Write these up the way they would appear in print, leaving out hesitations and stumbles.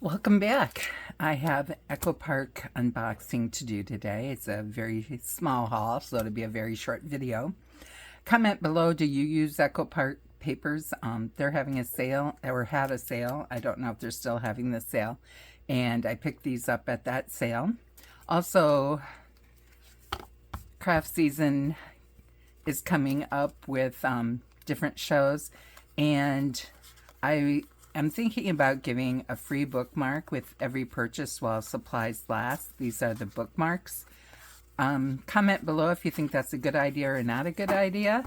Welcome back. I have Echo Park unboxing to do today. It's a very small haul, so it'll be a very short video. Comment below, do you use Echo Park papers? They're having a sale, or had a sale. I don't know if they're still having the sale. And I picked these up at that sale. Also, craft season is coming up with different shows, and I'm thinking about giving a free bookmark with every purchase while supplies last. These are the bookmarks. Comment below if you think that's a good idea or not a good idea.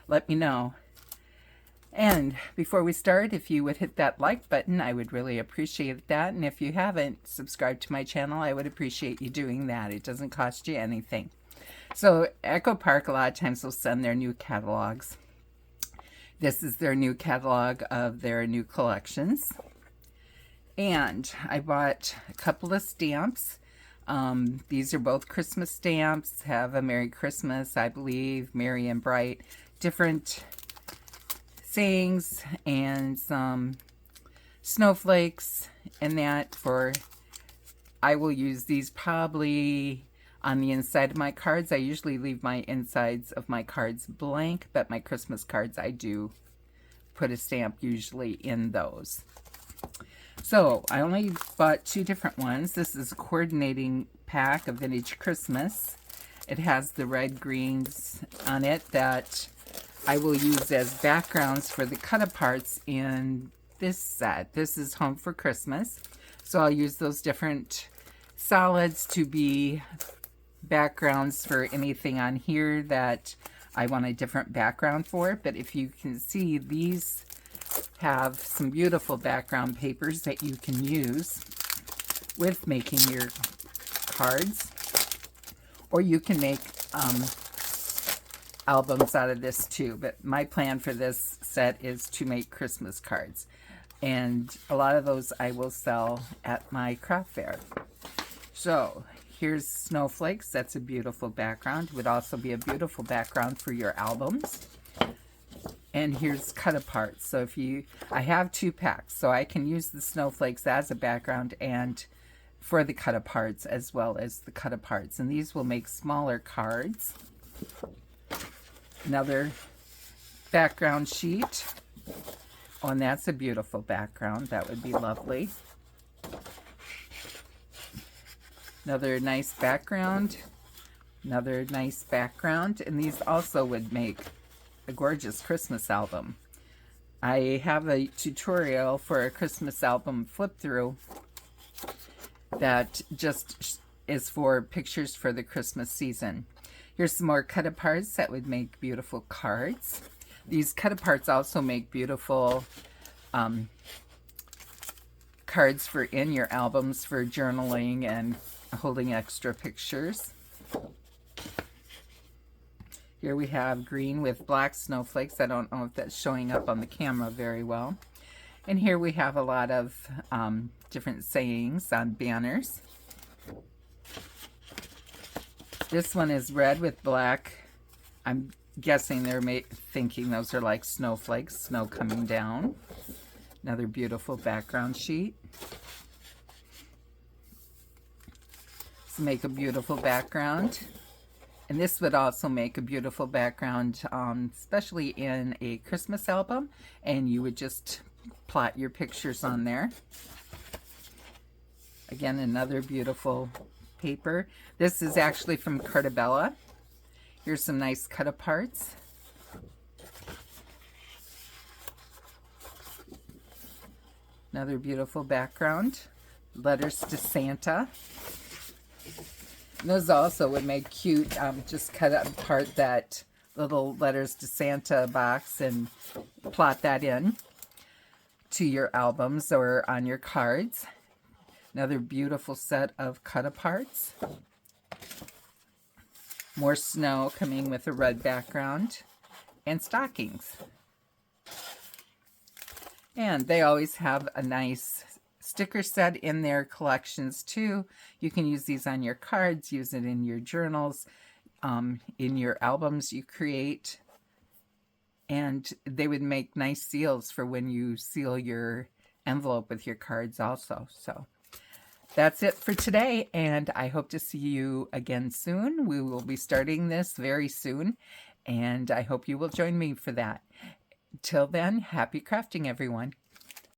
Let me know. And before we start, if you would hit that like button, I would really appreciate that. And if you haven't subscribed to my channel, I would appreciate you doing that. It doesn't cost you anything. So Echo Park a lot of times will send their new catalogs. This is their new catalog of their new collections. And I bought a couple of stamps. These are both Christmas stamps, have a Merry Christmas, I believe, Merry and Bright, different sayings, and some snowflakes, and that I will use these probably on the inside of my cards. I usually leave my insides of my cards blank, but my Christmas cards I do put a stamp usually in those. So I only bought two different ones. This is a coordinating pack of Vintage Christmas. It has the red greens on it that I will use as backgrounds for the cut-aparts in this set. This is Home for Christmas. So I'll use those different solids to be backgrounds for anything on here that I want a different background for. But if you can see, these have some beautiful background papers that you can use with making your cards, or you can make albums out of this too. But my plan for this set is to make Christmas cards, and a lot of those I will sell at my craft fair. So here's snowflakes. That's a beautiful background. Would also be a beautiful background for your albums. And here's cut-aparts. So I have two packs, so I can use the snowflakes as a background and for the cut-aparts as well as the cut-aparts. And these will make smaller cards. Another background sheet. Oh, and that's a beautiful background. That would be lovely. Another nice background. Another nice background. And these also would make a gorgeous Christmas album. I have a tutorial for a Christmas album flip through that just is for pictures for the Christmas season. Here's some more cut-aparts that would make beautiful cards. These cut-aparts also make beautiful cards for in your albums for journaling and holding extra pictures. Here we have green with black snowflakes. I don't know if that's showing up on the camera very well. And here we have a lot of different sayings on banners. This one is red with black. I'm guessing they're thinking those are like snowflakes, snow coming down. Another beautiful background sheet. So make a beautiful background. And this would also make a beautiful background, especially in a Christmas album. And you would just plot your pictures on there. Again, another beautiful paper. This is actually from Coracrea. Here's some nice cut-aparts. Another beautiful background. Letters to Santa. And those also would make cute, just cut apart that little Letters to Santa box and plot that in to your albums or on your cards. Another beautiful set of cut-aparts. More snow coming with a red background. And stockings. And they always have a nice sticker set in their collections too. You can use these on your cards, use it in your journals, in your albums you create. And they would make nice seals for when you seal your envelope with your cards also. So that's it for today, and I hope to see you again soon. We will be starting this very soon, and I hope you will join me for that. Till then, happy crafting, everyone.